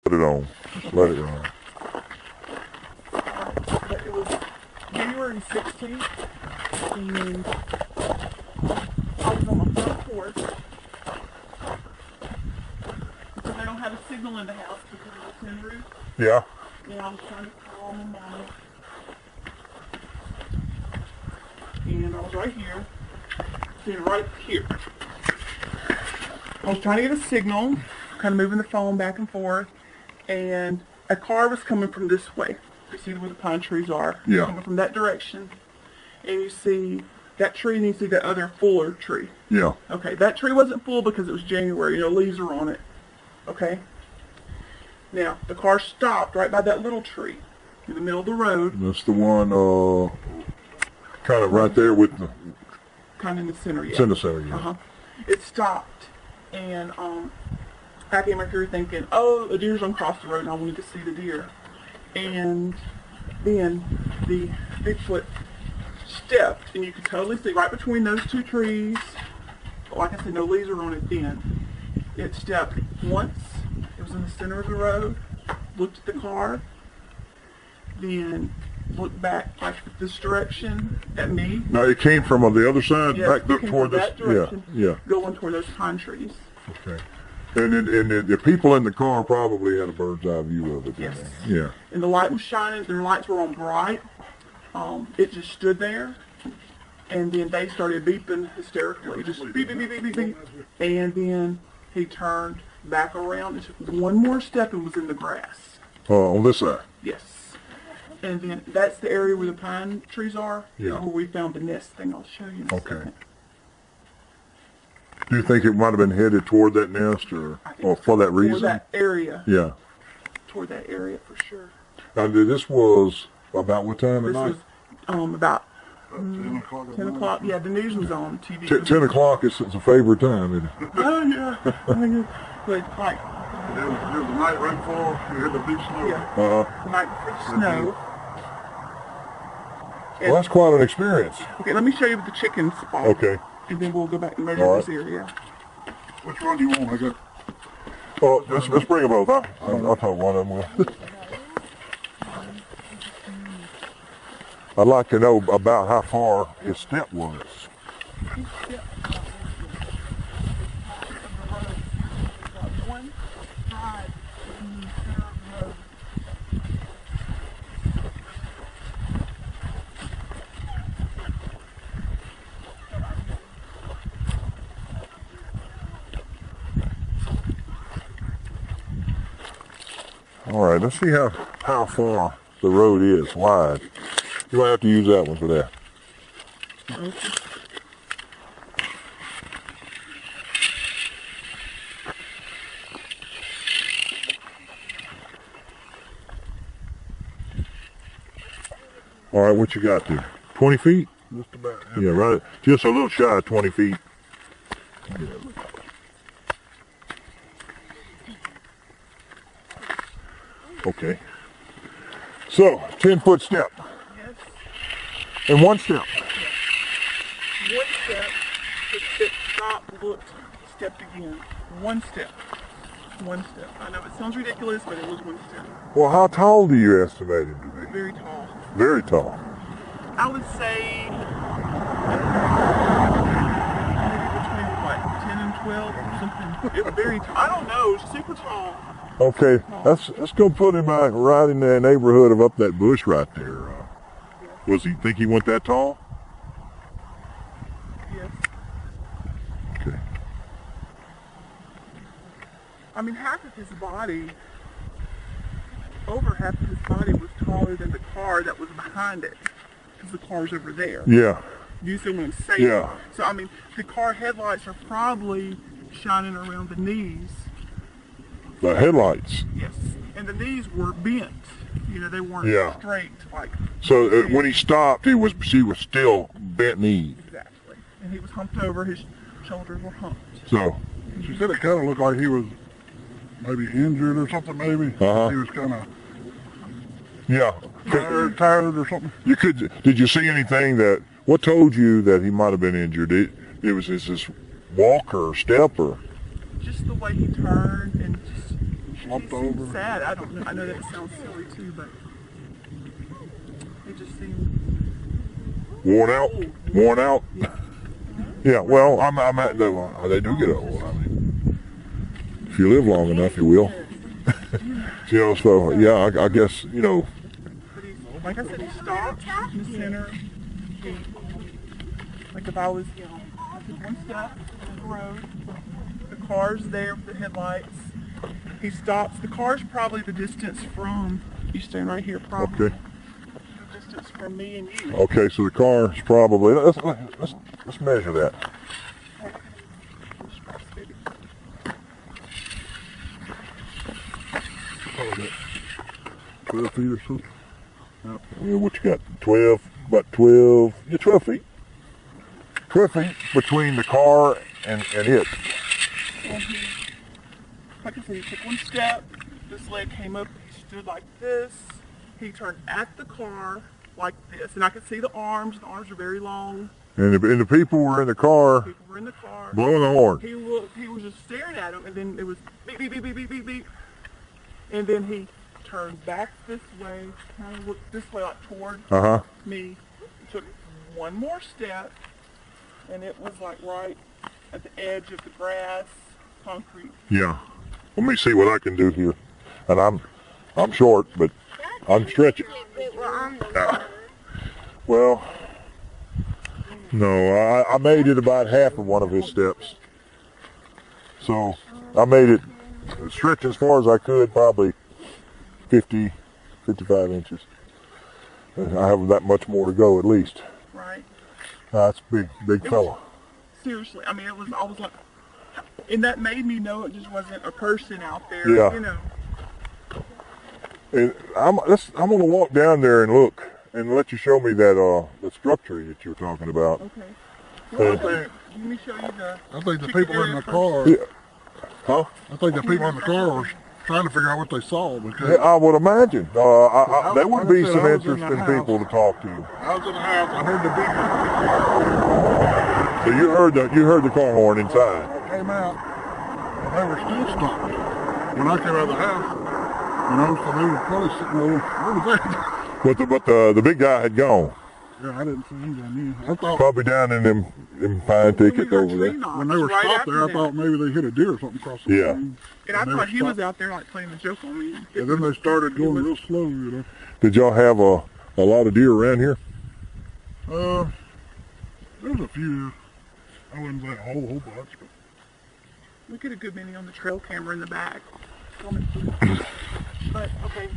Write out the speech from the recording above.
Put it on. Let it run. But it was January 16th, and I was on the front porch. Because I don't have a signal in the house because of the tin roof. Yeah. And I was trying to call my mom. And I was right here. Sitting right here. I was trying to get a signal, kind of moving the phone back and forth, and a car was coming from this way. You see where the pine trees are? Yeah. Coming from that direction. And you see that tree and you see that other fuller tree. Yeah. Okay, that tree wasn't full because it was January, leaves are on it. Okay? Now, the car stopped right by that little tree in the middle of the road. That's the one, kind of right there with the... Kind of in the center, yeah. It's in the center, yeah. Uh-huh. It stopped, and I came up here thinking, oh, a deer's gonna cross the road, and I wanted to see the deer. And then the Bigfoot stepped, and you could totally see right between those two trees. But like I said, no leaves were on it then. It stepped once. It was in the center of the road. Looked at the car. Then looked back like this direction at me. Now it came from on the other side, Yes, back it came toward from this. that direction, Yeah. going toward those pine trees. Okay. And the people in the car probably had a bird's eye view of it. Yes. Yeah. And the light was shining. Their lights were on bright. It just stood there, and then they started beeping hysterically, just beep, beep, beep, beep, beep, beep. And then he turned back around and took one more step and was in the grass. On this side. Yes. And then that's the area where the pine trees are. Yeah. Where we found the nest thing. I'll show you in a second. Do you think it might have been headed toward that nest, or for that reason? Toward that area. Yeah. Toward that area for sure. Now, this was about what time at This night? was about 10 o'clock. 10 o'clock. Yeah, the news was on TV. 10 o'clock is a favorite time, isn't it? Oh yeah. I mean, but like It was the night right before you hit the big snow. yeah, the night before the snow. Well, that's quite an experience. Okay, let me show you the chicken spot. Okay. And then we'll go back and measure All this right. area. Which one do you want? I got Oh, let's bring them both. I'll talk one of them. I'd like to know about how far his step was. One side in the center of the road. All right, let's see how far the road is wide. You might have to use that one for that. Okay. All right, what you got there? 20 feet? just about. Yeah, right. Just a little shy of 20 feet. Okay. So, 10-foot step. Yes. And one step. One step. It stopped, looked, stepped again. One step. One step. I know it sounds ridiculous, but it was one step. Well, how tall do you estimate him to be? Very tall. Very tall. I would say maybe between what, 10 and 12 or something. It was very tall. I don't know, super tall. Okay, let's go put him right in the neighborhood of up that bush right there. Was he think he went that tall? Yes. Okay. I mean, half of his body, over half of his body was taller than the car that was behind it. Because the car's over there. Yeah. You see what I'm saying? Yeah. So, I mean, the car headlights are probably shining around the knees. The headlights. Yes. And the knees were bent. You know, they weren't Yeah. straight like. So when he stopped, she was still bent knees. Exactly. And he was humped over. His shoulders were humped. So. She said it kind of looked like he was maybe injured or something. Maybe Uh-huh. he was kind of Yeah. tired or something. Did you see anything what told you that he might have been injured? It was this walk or step or? Just the way he turned and just slumped he seemed over. sad. I don't know. I know that it sounds silly too, but he just seemed Worn out? Worn out? yeah. Yeah, well, I'm at the, they do get old. I mean, if you live long enough, you will. You know, so, yeah, I guess, you know. But he, like I said, he stopped in the center. He, like if I was, you know, I took one step on the road. The car's there with the headlights. He stops. The car's probably the distance from, you staying right here, probably. Okay. The distance from me and you. Okay, so the car is probably, let's measure that. 12 feet or so. Yeah, what you got? 12, about 12, yeah, 12 feet. 12 feet between the car and it. And he, like I said, he took one step. This leg came up. He stood like this. He turned at the car like this, and I could see the arms. The arms are very long. And the people were in the car People were in the car. blowing the horn. He looked. He was just staring at him, and then it was beep beep beep beep beep beep beep. And then he turned back this way, kind of looked this way, like toward Uh-huh. me. Took one more step, and it was like right at the edge of the grass, concrete. Yeah. Let me see what I can do here. And I'm short, but I'm stretching. Well, no, I made it about half of one of his steps. So I made it stretch as far as I could, probably 50, 55 inches. I have that much more to go at least. Right. That's a big fella. Seriously, I mean, it was. I was like, and that made me know it just wasn't a person out there. Yeah. You know. And I'm gonna walk down there and look and let you show me that the structure that you were talking about. Okay. Well, let me show you the. I think the people in the car, Yeah. Huh? I think the people in the car were trying to figure out what they saw because Yeah, I would imagine. That would be some I was in the interesting house. people to talk to. I was in the house. I heard the beep. So you heard the car horn inside. I came out, and they were still stopped. When I came out of the house, you know, so they were probably sitting over. What was that? But the big guy had gone. Yeah, I didn't see him down there. I thought Probably down in them pine thickets over there. when they were right stopped after there, I that. thought maybe they hit a deer or something across the Yeah. road. And I they thought were he was stopped. out there like playing a joke on me. And then they started going real slow, you know. Did y'all have a lot of deer around here? There was a few. I wouldn't say a whole bunch, but We get a good many on the trail camera in the back. But okay,